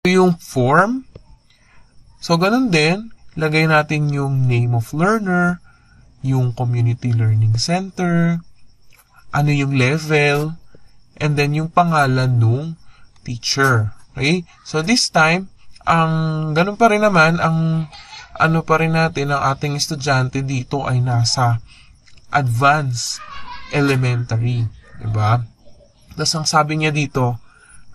yung form. So, ganun din, lagay natin yung name of learner, yung community learning center, ano yung level, and then yung pangalan nung teacher. Okay? So, this time, ganun pa rin naman, ano pa rin natin, ang ating estudyante dito ay nasa advanced elementary. Diba? Tapos, ang sabi niya dito,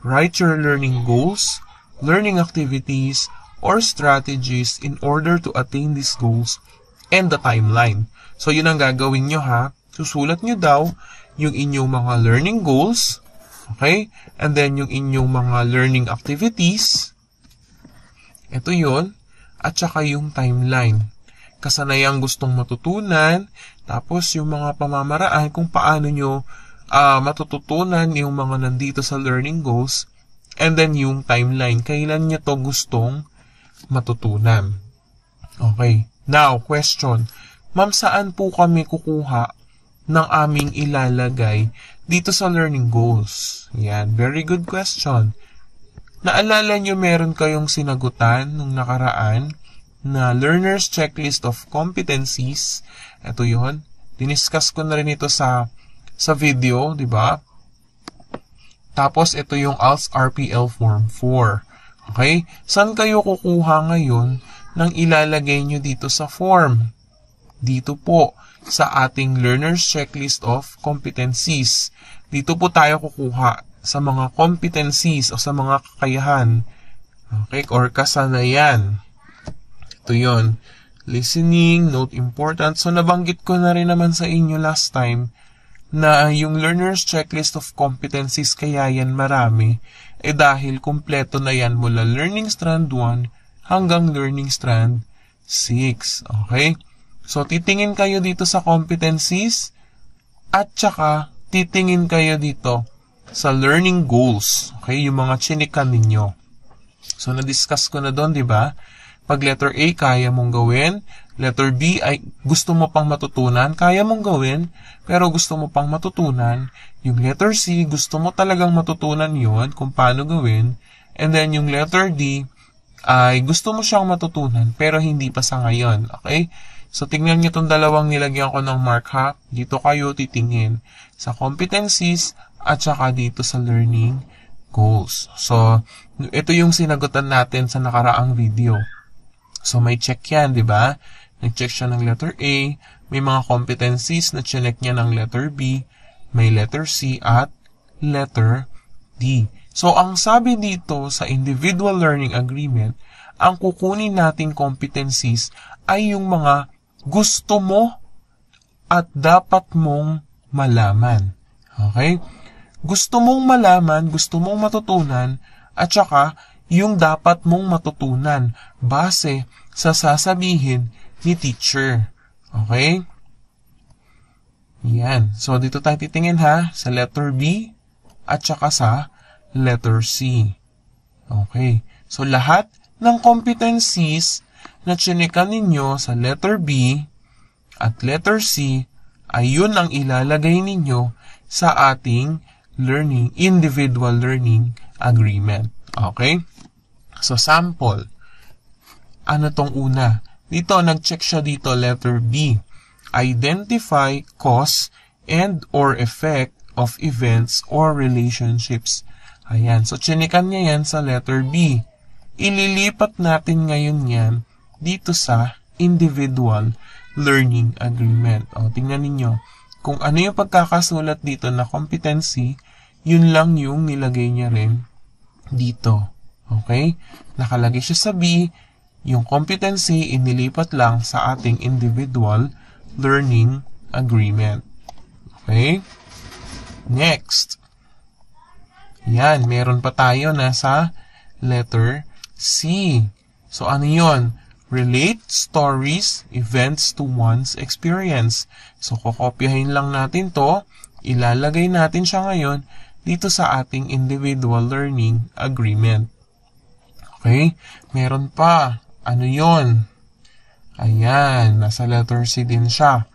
write your learning goals, learning activities, or strategies in order to attain these goals and the timeline. So, yun ang gagawin nyo ha. Susulat nyo daw yung inyong mga learning goals, okay? And then, yung inyong mga learning activities. Ito yun. At saka yung timeline. Kasanayang gustong matutunan. Tapos, yung mga pamamaraan kung paano nyo matututunan yung mga nandito sa learning goals. And then, yung timeline. Kailan nyo to gustong matutunan. Okay. Now, question. Ma'am, saan po kami kukuha ng aming ilalagay dito sa learning goals? Yan. Very good question. Naalala nyo meron kayong sinagutan nung nakaraan na learner's checklist of competencies. Ito yun. Diniscuss ko na rin ito sa video, di ba? Tapos, ito yung ALS RPL Form 4. Okay? Saan kayo kukuha ngayon ng ilalagay nyo dito sa form? Dito po, sa ating learner's checklist of competencies. Dito po tayo kukuha sa mga competencies o sa mga kakayahan. Okay? Or kasanayan. Ito yun. Listening, note important. So, nabanggit ko na rin naman sa inyo last time na yung learner's checklist of competencies kaya yan marami, dahil kumpleto na yan mula learning strand 1 hanggang learning strand 6. Okay? So, titingin kayo dito sa competencies at saka titingin kayo dito sa learning goals. Okay? Yung mga chinikan ninyo. So, na-discuss ko na doon, di ba? Pag letter A, kaya mong gawin. Letter B ay gusto mo pang matutunan. Kaya mong gawin, pero gusto mo pang matutunan. Yung letter C, gusto mo talagang matutunan yon kung paano gawin. And then yung letter D, ay gusto mo siyang matutunan, pero hindi pa sa ngayon. Okay? So, tingnan nyo itong dalawang nilagyan ko ng mark ha. Dito kayo titingin sa competencies at saka dito sa learning goals. So, ito yung sinagutan natin sa nakaraang video. So, may check yan, di ba? Nag-check siya ng letter A, may mga competencies na check niya ng letter B, may letter C at letter D. So, ang sabi dito sa individual learning agreement, ang kukunin nating competencies ay yung mga gusto mo at dapat mong malaman. Okay? Gusto mong malaman, gusto mong matutunan, at saka yung dapat mong matutunan base sa sasabihin ni teacher. Okay? Yan. So, dito tayo titingin ha, sa letter B at saka sa letter C. Okay. So, lahat ng competencies na chinikan ninyo sa letter B at letter C ay yun ang ilalagay ninyo sa ating individual learning agreement. Okay? So, sample. Ano tong una? Dito, nag-check siya dito, letter B. Identify cause and or effect of events or relationships. Ayan. So, chinikan niya yan sa letter B. Ililipat natin ngayon yan dito sa individual learning agreement. O, tingnan ninyo. Kung ano yung pagkakasulat dito na competency, yun lang yung nilagay niya rin dito. Okay? Nakalagay siya sa B. Yung competency, inilipat lang sa ating individual learning agreement. Okay? Next. Yan, meron pa tayo na sa letter C. So, ano yun? Relate stories, events to one's experience. So, kokopyahin lang natin to. Ilalagay natin siya ngayon dito sa ating individual learning agreement. Okay? Meron pa. Ano yun? Ayan, nasa letter C din siya.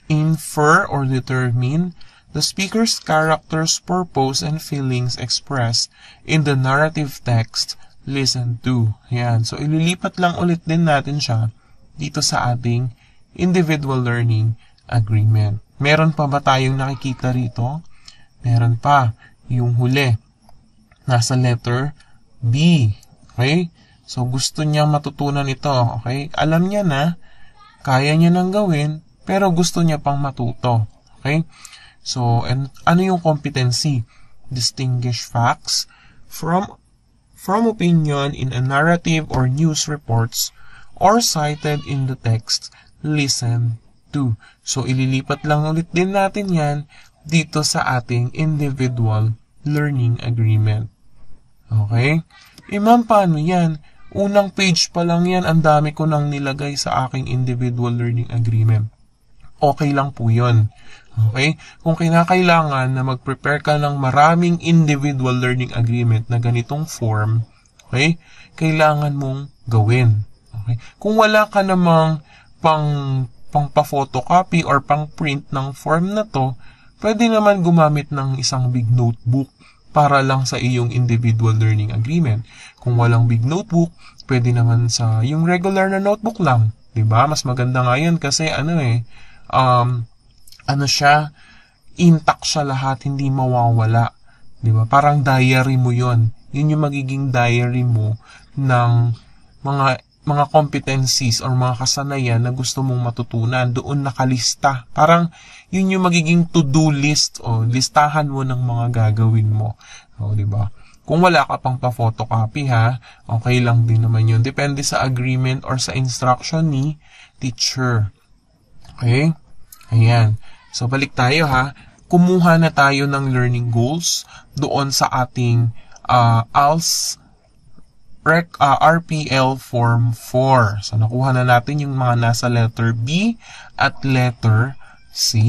Infer or determine the speaker's characters, purpose, and feelings expressed in the narrative text listen to. Ayan. So, ililipat lang ulit din natin siya dito sa ating individual learning agreement. Meron pa ba tayong nakikita rito? Meron pa. Yung huli. Nasa letter B. Okay? So, gusto niya matutunan ito. Okay? Alam niya na, kaya niya nang gawin, pero gusto niya pang matuto. Okay? So, and ano yung competency? Distinguish facts from opinion in a narrative or news reports or cited in the text. Listen to. So, ililipat lang ulit din natin yan dito sa ating individual learning agreement. Okay? Ma'am, paano yan? Unang page pa lang yan, ang dami ko nang nilagay sa aking individual learning agreement. Okay lang po yun. Okay? Kung kinakailangan na mag-prepare ka ng maraming individual learning agreement na ganitong form, okay? Kailangan mong gawin. Okay? Kung wala ka namang pang-photocopy or pang-print ng form na to, pwede naman gumamit ng isang big notebook para lang sa iyong individual learning agreement. Kung walang big notebook, pwede naman sa yung regular na notebook lang. 'Di ba? Mas maganda nga 'yun kasi siya, intact siya lahat, hindi mawawala. 'Di ba? Parang diary mo 'yon. 'Yun yung magiging diary mo ng mga competencies or mga kasanayan na gusto mong matutunan. Doon nakalista. Parang yun yung magiging to-do list o listahan mo ng mga gagawin mo. O, 'di ba? Kung wala ka pang pa-photocopy okay lang din naman yun. Depende sa agreement or sa instruction ni teacher. Okay? Ayan. So, balik tayo Kumuha na tayo ng learning goals doon sa ating ALS RPL Form 4. So, nakuha na natin yung mga nasa letter B at letter C.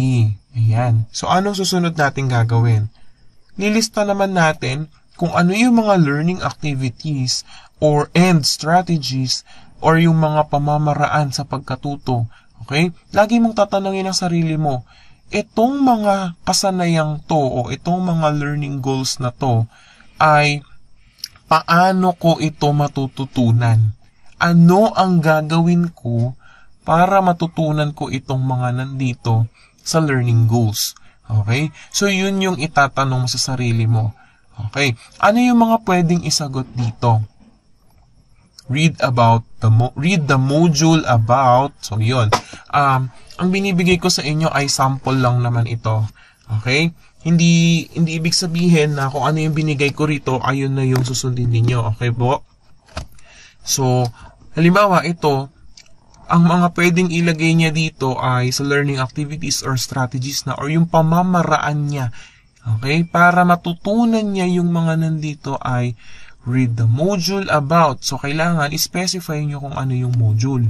Ayan. So, anong susunod natin gagawin? Lilista naman natin kung ano yung mga learning activities or end strategies or yung mga pamamaraan sa pagkatuto. Okay? Lagi mong tatanungin ang sarili mo, itong mga kasanayang to o itong mga learning goals na to ay paano ko ito matututunan? Ano ang gagawin ko para matutunan ko itong mga nandito sa learning goals? Okay? So, yun yung itatanong mo sa sarili mo. Okay. Ano yung mga pwedeng isagot dito? Read the module about. So, yun. Ang binibigay ko sa inyo ay sample lang naman ito. Okay? Hindi ibig sabihin na kung ano yung binigay ko rito, ayun na yung susundin ninyo. Okay po? So, halimbawa ito, ang mga pwedeng ilagay niya dito ay sa learning activities or strategies na or yung pamamaraan niya. Okay? Para matutunan niya yung mga nandito ay read the module about. So, kailangan specify nyo kung ano yung module.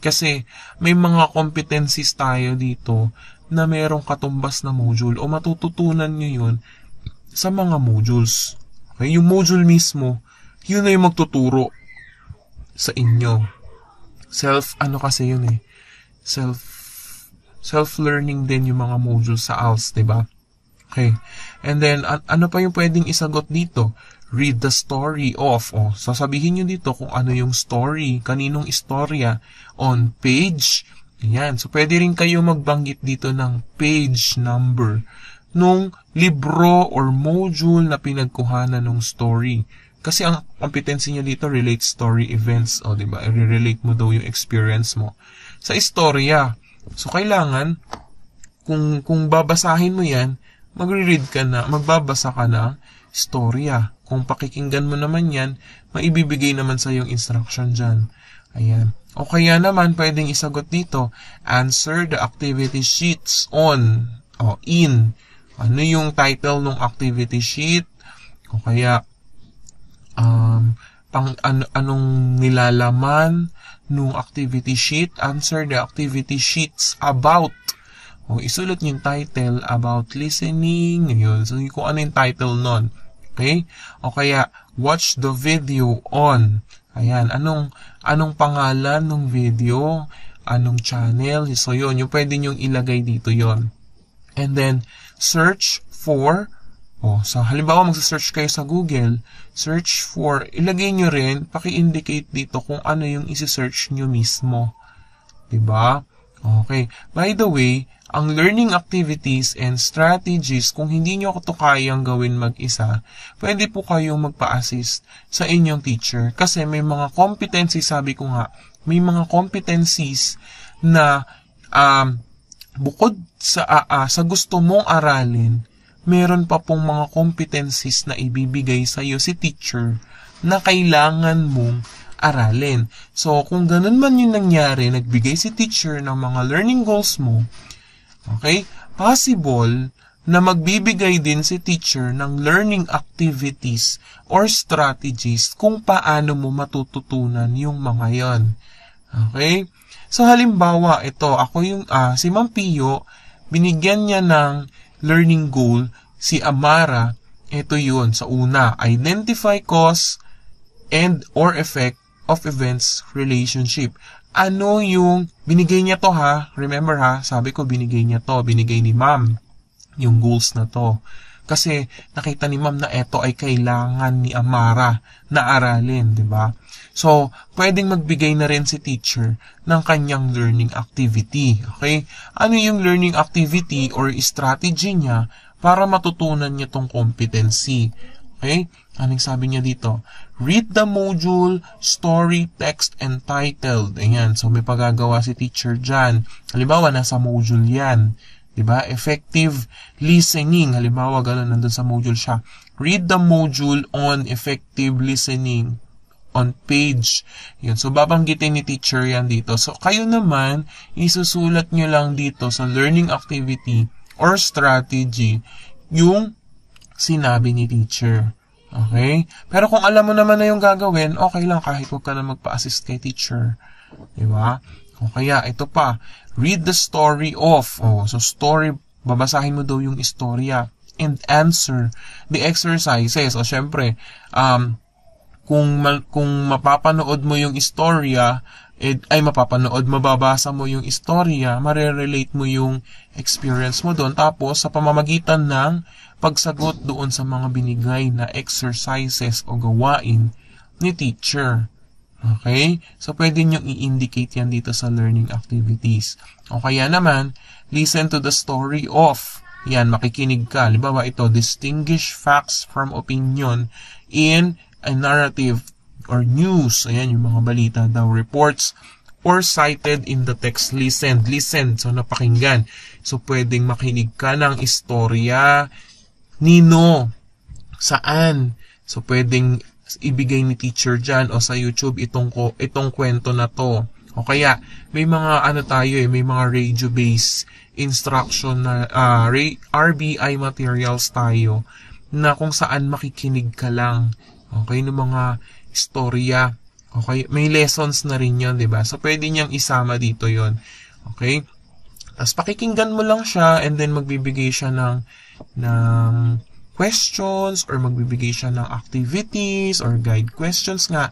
Kasi may mga competencies tayo dito na merong katumbas na module o matututunan nyo yun sa mga modules. Okay? Yung module mismo, yun na yung magtuturo sa inyo. Self-learning din yung mga modules sa ALS, diba? Okay. And then, ano pa yung pwedeng isagot dito? Read the story of. Sasabihin nyo dito kung ano yung story, kaninong istorya on page. Ayan. So, pwede rin kayo magbanggit dito ng page number nung libro or module na pinagkuhanan ng story. Kasi ang competency nyo dito, relate story events. Diba? I-relate mo daw yung experience mo sa istorya. So, kailangan, kung babasahin mo yan, magre-read ka na, magbabasa ka na storya. Kung pakikinggan mo naman yan, maibibigay naman sa yung instruction dyan. Ayan. O kaya naman, pwedeng isagot dito, answer the activity sheets on, in. Ano yung title ng activity sheet? O kaya, anong nilalaman ng activity sheet? Answer the activity sheets about. Isulat niyo yung title about listening. Yun. So, kung ano yung title nun. Okay? O kaya, watch the video on. Ayan. Anong pangalan ng video? Anong channel? So, yun. Yung pwede nyong ilagay dito yon. And then, search for So halimbawa magsa-search kayo sa Google, search for, ilagay nyo rin, paki-indicate dito kung ano yung isi-search nyo mismo. Diba? Okay. By the way, ang learning activities and strategies, kung hindi nyo ito kayang gawin mag-isa, pwede po kayong magpa-assist sa inyong teacher. Kasi may mga competencies, sabi ko nga, may mga competencies na bukod sa gusto mong aralin, meron pa pong mga competencies na ibibigay sa iyo si teacher na kailangan mong aralin. So, kung ganun man yung nangyari, nagbigay si teacher ng mga learning goals mo, okay, possible na magbibigay din si teacher ng learning activities or strategies kung paano mo matututunan yung mga yon. Okay? So, halimbawa, si Ma'am Pio, binigyan niya ng learning goal, si Amara, ito yun. Sa una, identify cause and or effect of events relationship. Ano yung, binigay niya to ha, remember ha, sabi ko binigay niya to, binigay ni Ma'am, yung goals na to. Kasi nakita ni Ma'am na ito ay kailangan ni Amara na aralin, di ba? So, pwedeng magbigay na rin si teacher ng kanyang learning activity. Okay? Ano yung learning activity or strategy niya para matutunan niya tong competency? Okay? Anong sabi niya dito? Read the module, story, text, and titled. Ayan. So, may pagagawa si teacher dyan. Halimbawa, nasa module yan. Diba? Effective listening. Halimbawa, gano'n, nandun sa module siya. Read the module on effective listening on page. Yun. So, babanggitin ni teacher yan dito. So, kayo naman, isusulat nyo lang dito sa learning activity or strategy yung sinabi ni teacher. Okay? Pero kung alam mo naman na yung gagawin, okay lang kahit huwag ka na magpa-assist kay teacher. Diba? O kaya, ito pa. Read the story of. So, story, babasahin mo daw yung istorya. And answer the exercises. O, syempre, kung mapapanood mo yung istorya, mababasa mo yung istorya, marerelate mo yung experience mo doon. Tapos, sa pamamagitan ng pagsagot doon sa mga binigay na exercises o gawain ni teacher. Okay? So, pwede nyo i-indicate yan dito sa learning activities. O kaya naman, listen to the story of. Yan, makikinig ka. Halimbawa ito, distinguish facts from opinion in a narrative or news. Ayan, yung mga balita daw, reports or cited in the text. Listen. So, napakinggan. So, pwedeng makinig ka ng istorya. Nino? Saan? So, pwedeng ibigay ni teacher dyan o sa YouTube itong kwento na to. O kaya, may mga may mga radio-based instruction na RBI materials tayo na kung saan makikinig ka lang. Okay, ng mga istorya. Okay, may lessons na rin yun, diba? So, pwede niyang isama dito yon. Okay? Tapos, pakikinggan mo lang siya and then magbibigay siya ng questions or magbibigay siya ng activities or guide questions nga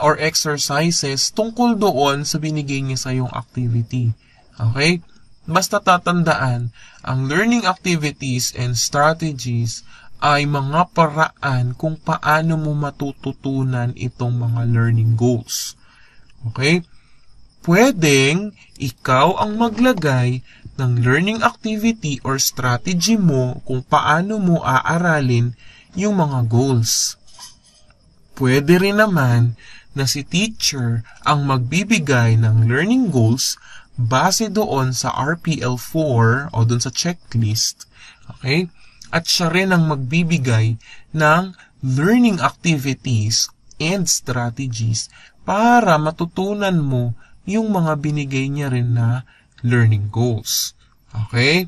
or exercises tungkol doon sa binigay niya sa yung activity. Okay? Basta tatandaan, ang learning activities and strategies ay mga paraan kung paano mo matututunan itong mga learning goals. Okay? Pwedeng ikaw ang maglagay ng learning activity or strategy mo kung paano mo aaralin yung mga goals. Pwede rin naman na si teacher ang magbibigay ng learning goals base doon sa RPL4 o doon sa checklist. Okay? At siya rin ang magbibigay ng learning activities and strategies para matutunan mo yung mga binigay niya rin na learning goals. Okay?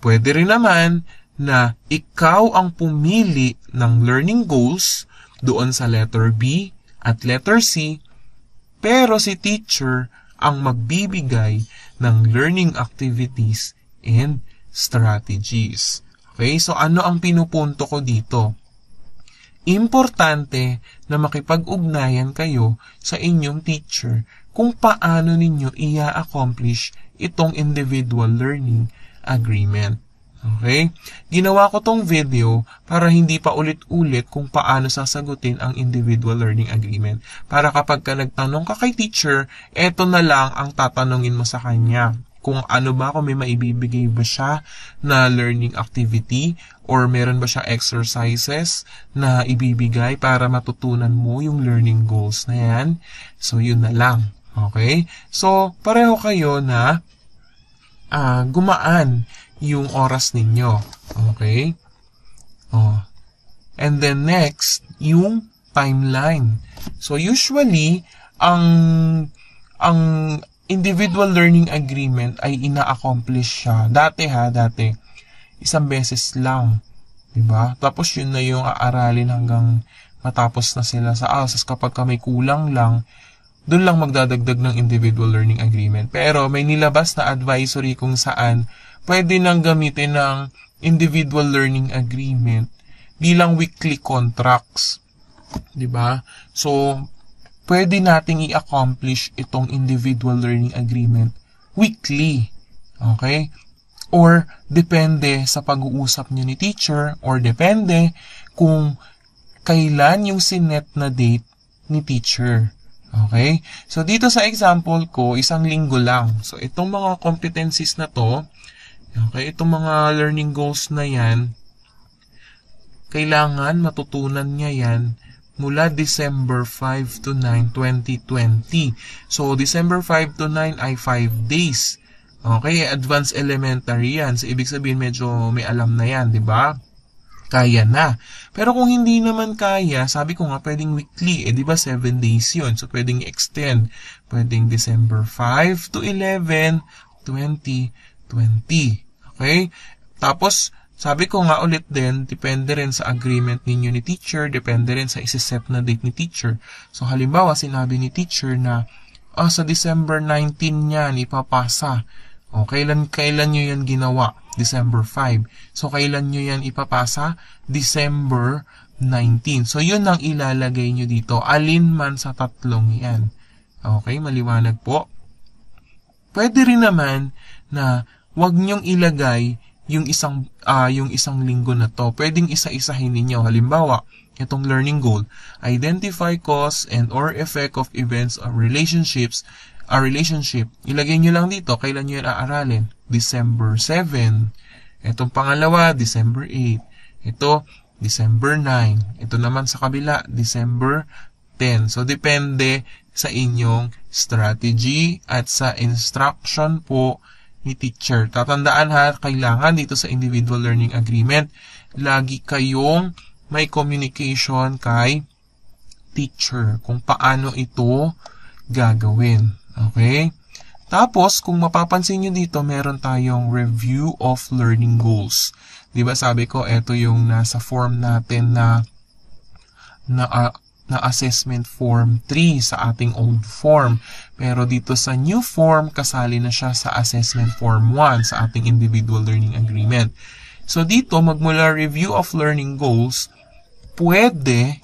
Pwede rin naman na ikaw ang pumili ng learning goals doon sa letter B at letter C, pero si teacher ang magbibigay ng learning activities and strategies. Okay? So, ano ang pinupunto ko dito? Importante na makipag-ugnayan kayo sa inyong teacher kung paano ninyo i-accomplish itong individual learning agreement. Okay? Ginawa ko tong video para hindi pa ulit-ulit kung paano sasagutin ang individual learning agreement. Para kapag ka nagtanong ka kay teacher, eto na lang ang tatanungin mo sa kanya. Kung ano ba, kung may maibibigay ba siya na learning activity or meron ba siya exercises na ibibigay para matutunan mo yung learning goals na yan. So, yun na lang. Okay? So, pareho kayo na gumaan yung oras ninyo. Okay? And then next, yung timeline. So, usually, ang individual learning agreement ay ina-accomplish siya. Dati, isang beses lang. Diba? Tapos yun na yung aaralin hanggang matapos na sila sa ALS. Kapag may kulang lang, doon lang magdadagdag ng individual learning agreement. Pero may nilabas na advisory kung saan pwede nang gamitin ng individual learning agreement bilang weekly contracts. Diba? So, pwede nating i-accomplish itong individual learning agreement weekly. Okay? Or depende sa pag-uusap niyo ni teacher or depende kung kailan yung sinet na date ni teacher. Okay? So, dito sa example ko, 1 linggo lang. So, itong mga competencies na to, okay, itong mga learning goals na yan, kailangan matutunan niya yan mula December 5 to 9, 2020. So, December 5 to 9 ay 5 days. Okay, advanced elementary yan. So, ibig sabihin medyo may alam na yan, di ba? Kaya na. Pero kung hindi naman kaya, sabi ko nga pwedeng weekly. Di ba 7 days yun? So, pwedeng extend. Pwedeng December 5 to 11, 2020. Okay? Tapos, sabi ko nga ulit din, depende rin sa agreement ninyo ni teacher, depende rin sa isi-set na date ni teacher. So, halimbawa, sinabi ni teacher na, sa December 19 yan, ipapasa. O, kailan nyo yan ginawa? December 5. So, kailan nyo yan ipapasa? December 19. So, yun ang ilalagay nyo dito. Alin man sa tatlong yan. Okay, maliwanag po. Pwede rin naman na wag nyong ilagay yung isang linggo na to. Pwedeng isa-isahin ninyo. Halimbawa, itong learning goal, identify cause and or effect of events or relationships. A relationship, ilagay nyo lang dito, kailan nyo yan aaralin? December 7. Itong pangalawa, December 8. Ito, December 9. Ito naman sa kabila, December 10. So, depende sa inyong strategy at sa instruction po ni teacher. Tatandaan ha, kailangan dito sa individual learning agreement, lagi kayong may communication kay teacher kung paano ito gagawin. Okay? Tapos, kung mapapansin nyo dito, meron tayong review of learning goals. Diba sabi ko, ito yung nasa form natin na assessment form 3 sa ating old form. Pero dito sa new form, kasali na siya sa assessment form 1 sa ating individual learning agreement. So dito, magmula review of learning goals, pwedeng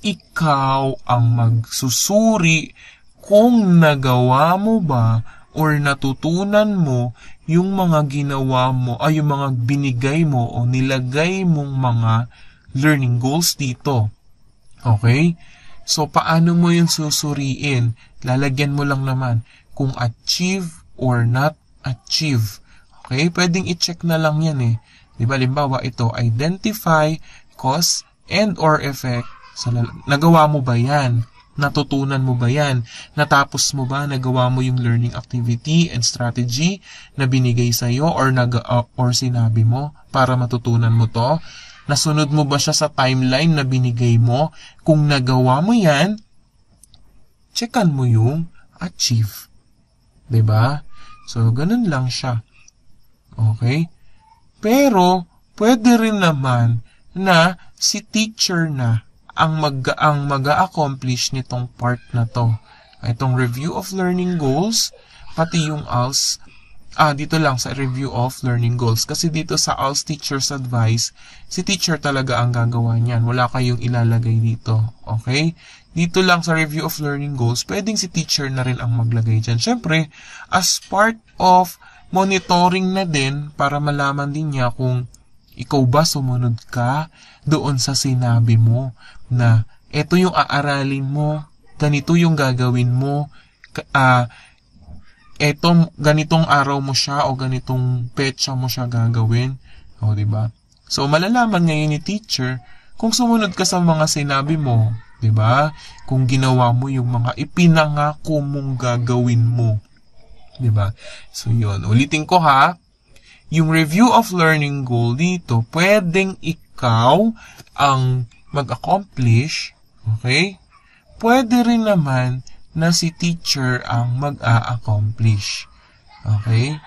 ikaw ang magsusuri kung nagawa mo ba or natutunan mo yung mga ginawa mo yung mga binigay mo o nilagay mong mga learning goals dito. Okay? So, paano mo yung susuriin? Lalagyan mo lang naman kung achieve or not achieve. Okay? Pwedeng i-check na lang yan eh. Diba, limbawa ito, identify cause and or effect. So, nagawa mo ba yan? Natutunan mo ba yan? Natapos mo ba? Nagawa mo yung learning activity and strategy na binigay sa'yo or sinabi mo para matutunan mo to? Nasunod mo ba siya sa timeline na binigay mo? Kung nagawa mo yan, checkan mo yung achieve. Diba? So, ganun lang siya. Okay? Pero, pwede rin naman na si teacher na ang mag-a-accomplish nitong part na to. Itong review of learning goals, pati yung ALS, dito lang sa review of learning goals. Kasi dito sa ALS Teacher's Advice, si teacher talaga ang gagawa niyan. Wala kayong ilalagay dito. Okay? Dito lang sa review of learning goals, pwedeng si teacher na rin ang maglagay dyan. Siyempre, as part of monitoring na din para malaman din niya kung ikaw ba sumunod ka doon sa sinabi mo na ito yung aaralin mo, ganito yung gagawin mo, ganitong araw mo siya o ganitong petsa mo siya gagawin. O, diba? So, malalaman ngayon ni teacher kung sumunod ka sa mga sinabi mo, diba? Kung ginawa mo yung mga ipinangako mong gagawin mo. Diba? So, yun. Ulitin ko ha. Yung review of learning goal dito, pwedeng ikaw ang mag-accomplish. Okay? Pwede rin naman na si teacher ang mag-a-accomplish. Okay?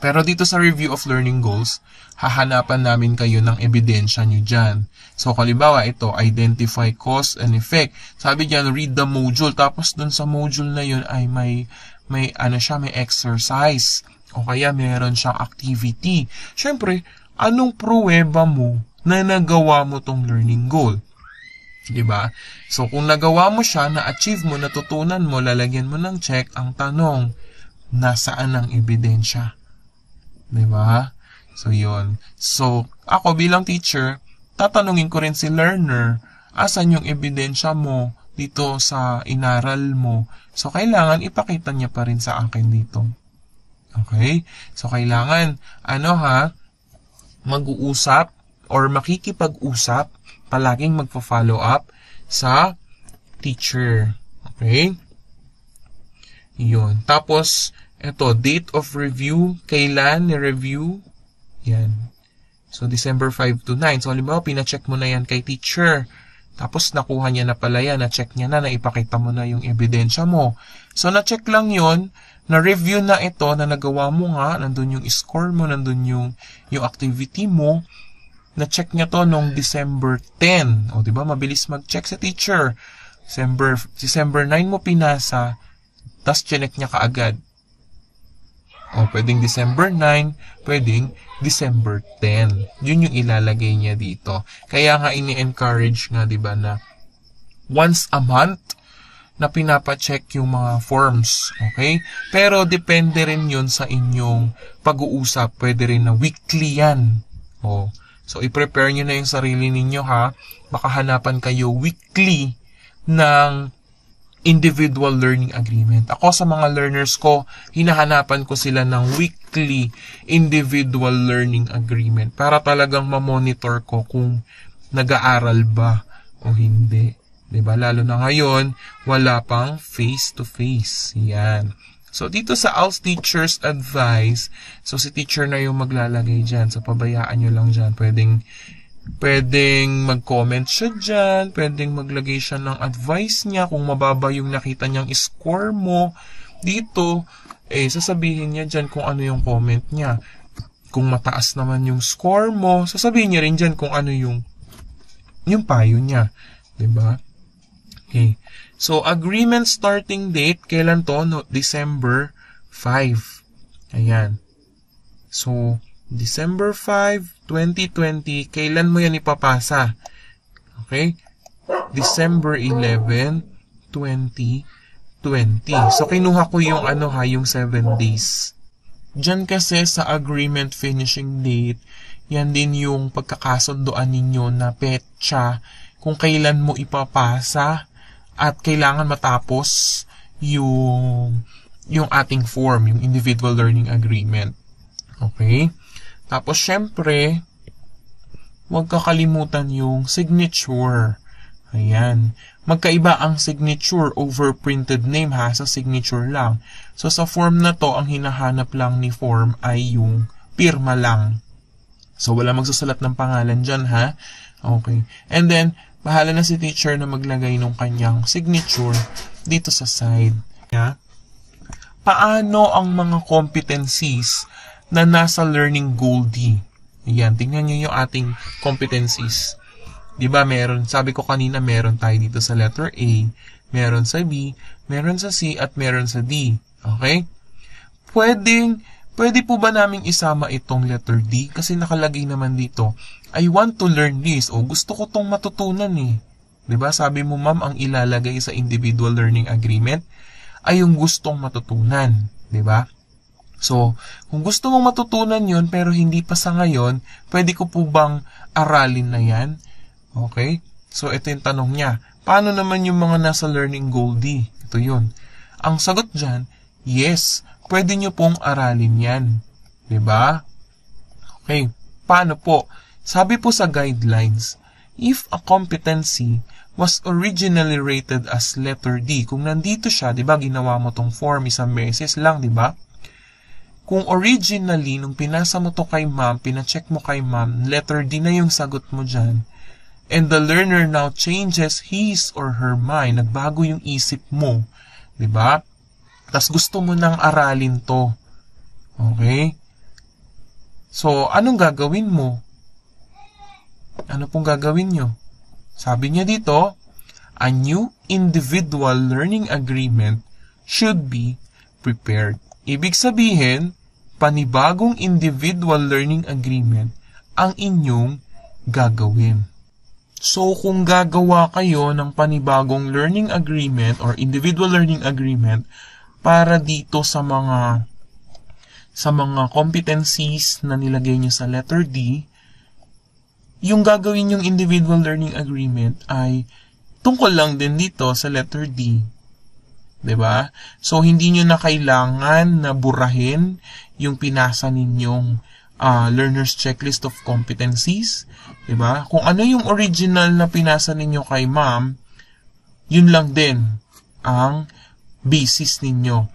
Pero dito sa review of learning goals, hahanapan namin kayo ng ebidensya nyo dyan. So, halimbawa, ito, identify cause and effect. Sabi dyan, read the module. Tapos dun sa module na yun ay may exercise. O kaya meron siyang activity. Siyempre, anong pruweba mo na nagawa mo tong learning goal? Diba? So, kung nagawa mo siya, na-achieve mo, natutunan mo, lalagyan mo ng check, ang tanong, nasaan ang ebidensya? Diba? So, yun. So, ako bilang teacher, tatanungin ko rin si learner, asan yung ebidensya mo dito sa inaral mo? So, kailangan ipakita niya pa rin sa akin dito. Okay? So, kailangan, mag-uusap or makikipag-usap, palaging magpa-follow up sa teacher. Okay? Yun. Tapos, ito, date of review, kailan ni-review? Yan. So, December 5 to 9. So, halimbawa, pina-check mo na yan kay teacher. Tapos, nakuha niya na pala yan, na-check niya na, naipakita mo na yung ebidensya mo. So, na-check lang yon, na-review na ito, na nagawa mo nga, nandun yung score mo, nandun yung activity mo, na-check niya to nung December 10. O, diba? Mabilis mag-check sa teacher. December 9 mo pinasa, tapos chinek niya kaagad. O, pwedeng December 9, pwedeng December 10. Yun yung ilalagay niya dito. Kaya nga ini-encourage nga, diba, na once a month na pinapacheck yung mga forms. Okay? Pero depende rin yun sa inyong pag-uusap. Pwede rin na weekly yan. O, so, i-prepare nyo na yung sarili ninyo, ha? Baka hanapan kayo weekly ng individual learning agreement. Ako sa mga learners ko, hinahanapan ko sila ng weekly individual learning agreement para talagang ma-monitor ko kung nag-aaral ba o hindi. Diba? Lalo na ngayon, wala pang face-to-face. Yan. So, dito sa ALS Teacher's Advice, so si teacher na yung maglalagay dyan. So, pabayaan nyo lang dyan. Pwedeng mag-comment siya dyan, pwedeng maglagay siya ng advice niya kung mababa yung nakita niyang score mo. Dito, sasabihin niya dyan kung ano yung comment niya. Kung mataas naman yung score mo, sasabihin niya rin dyan kung ano yung payo niya. Diba? Okay. So, agreement starting date, kailan to? No, December 5. Ayan. So, December 5, 2020, kailan mo yan ipapasa? Okay? December 11, 2020. So, kinuha ko yung yung 7 days. Diyan kasi sa agreement finishing date, yan din yung pagkakasundoan ninyo na petsa kung kailan mo ipapasa at kailangan matapos yung ating form, yung individual learning agreement. Okay? Tapos, syempre, huwag kakalimutan yung signature. Ayan. Magkaiba ang signature over printed name, ha, sa signature lang. So, sa form na to, ang hinahanap lang ni form ay yung pirma lang. So, wala magsusulat ng pangalan dyan, ha? Okay. And then, bahala na si teacher na maglagay ng kanyang signature dito sa side. Yeah? Paano ang mga competencies na nasa learning goal D? Ayan, tingnan nyo yung ating competencies. Diba, sabi ko kanina, meron tayo dito sa letter A, meron sa B, meron sa C, at meron sa D. Okay? Pwede po ba naming isama itong letter D? Kasi nakalagay naman dito, I want to learn this. O, gusto ko tong matutunan eh. Diba, sabi mo, ma'am, ang ilalagay sa individual learning agreement ay yung gustong matutunan. Diba? So, kung gusto mong matutunan yun pero hindi pa sa ngayon, pwede ko po bang aralin na yan? Okay? So, ito yung tanong niya. Paano naman yung mga nasa learning goal D? Ito yun. Ang sagot dyan, yes, pwede nyo pong aralin yan. Diba? Okay, paano po? Sabi po sa guidelines, if a competency was originally rated as letter D, kung nandito siya, diba, ginawa mo tong form isang beses lang, diba? Kung originally, nung pinasa mo to kay ma'am, pinacheck mo kay ma'am, letter D na yung sagot mo dyan, and the learner now changes his or her mind, nagbago yung isip mo, diba? Tas gusto mo nang aralin to. Okay? So, anong gagawin mo? Ano pong gagawin nyo? Sabi niya dito, a new individual learning agreement should be prepared. Ibig sabihin, panibagong individual learning agreement ang inyong gagawin. So, kung gagawa kayo ng panibagong learning agreement or individual learning agreement para dito sa mga competencies na nilagay nyo sa letter D, yung gagawin yung individual learning agreement ay tungkol lang din dito sa letter D. 'Di ba? So, hindi nyo na kailangan na burahin yung pinasa ninyong learner's checklist of competencies. 'Di ba? Kung ano yung original na pinasa ninyo kay ma'am, yun lang din ang basis ninyo